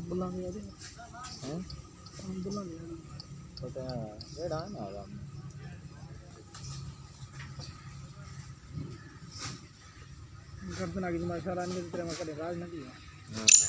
बुला लिया थे हैं बुला लिया तो क्या ये डाल ना आराम गर्दन आगे माशाल्लाह ने तेरे में करे राज नहीं है हाँ